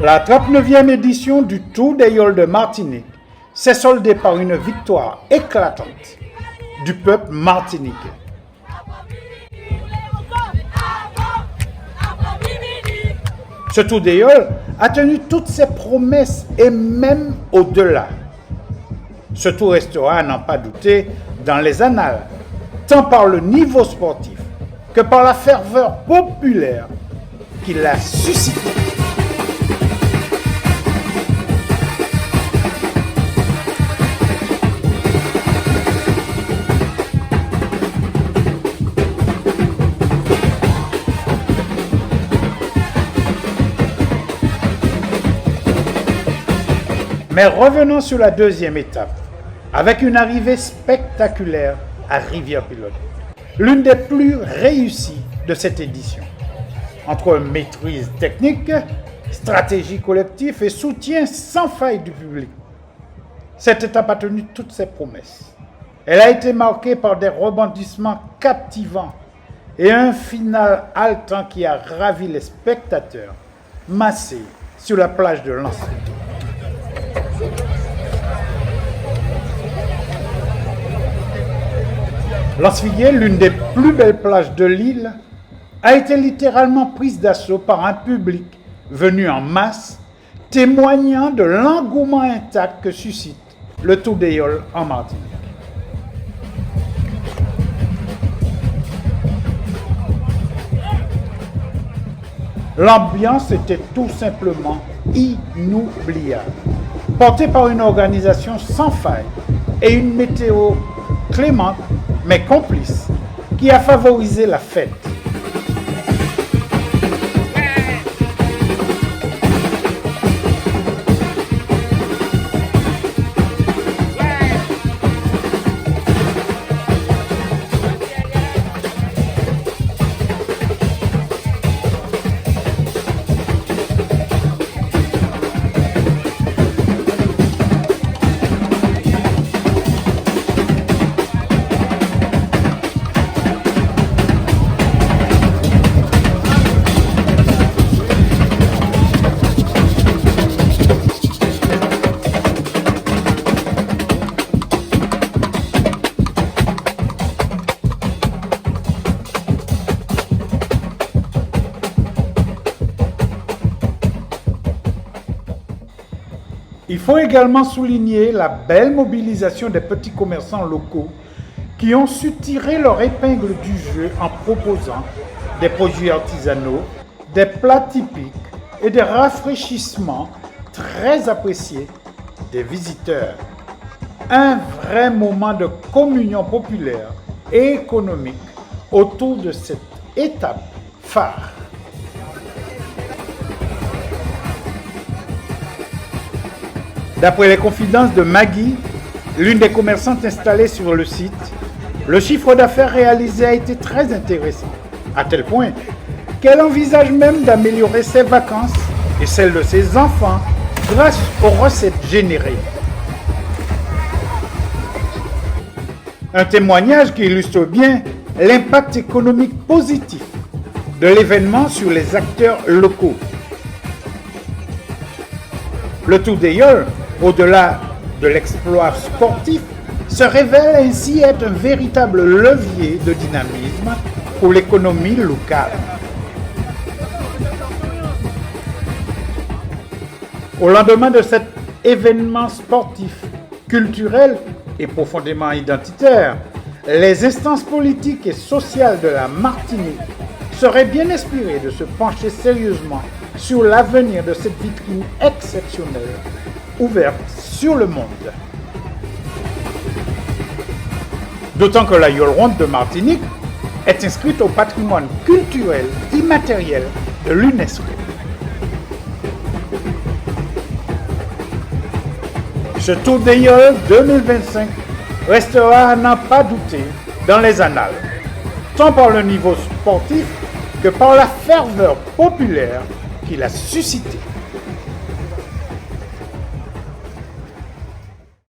La 39e édition du Tour des Yoles de Martinique s'est soldée par une victoire éclatante du peuple martiniquais. Ce Tour des Yoles a tenu toutes ses promesses et même au-delà. Ce tour restera, à n'en pas douter, dans les annales, tant par le niveau sportif que par la ferveur populaire qu'il a suscité. Mais revenons sur la deuxième étape, avec une arrivée spectaculaire à Rivière-Pilote, l'une des plus réussies de cette édition. Entre maîtrise technique, stratégie collective et soutien sans faille du public, cette étape a tenu toutes ses promesses. Elle a été marquée par des rebondissements captivants et un final haletant qui a ravi les spectateurs massés sur la plage de Lens-Viguier. Lens-Viguier, l'une des plus belles plages de l'île, a été littéralement prise d'assaut par un public venu en masse, témoignant de l'engouement intact que suscite le Tour des Yoles en Martinique. L'ambiance était tout simplement inoubliable, portée par une organisation sans faille et une météo clémente mais complice qui a favorisé la fête. Il faut également souligner la belle mobilisation des petits commerçants locaux qui ont su tirer leur épingle du jeu en proposant des produits artisanaux, des plats typiques et des rafraîchissements très appréciés des visiteurs. Un vrai moment de communion populaire et économique autour de cette étape phare. D'après les confidences de Maggie, l'une des commerçantes installées sur le site, le chiffre d'affaires réalisé a été très intéressant, à tel point qu'elle envisage même d'améliorer ses vacances et celles de ses enfants grâce aux recettes générées. Un témoignage qui illustre bien l'impact économique positif de l'événement sur les acteurs locaux. Le Tour des Yoles, au-delà de l'exploit sportif, se révèle ainsi être un véritable levier de dynamisme pour l'économie locale. Au lendemain de cet événement sportif, culturel et profondément identitaire, les instances politiques et sociales de la Martinique seraient bien inspirées de se pencher sérieusement sur l'avenir de cette vitrine exceptionnelle ouverte sur le monde. D'autant que la Yole Ronde de Martinique est inscrite au patrimoine culturel immatériel de l'UNESCO. Ce Tour des Yoles 2025 restera à n'en pas douter dans les annales, tant par le niveau sportif que par la ferveur populaire qu'il a suscité.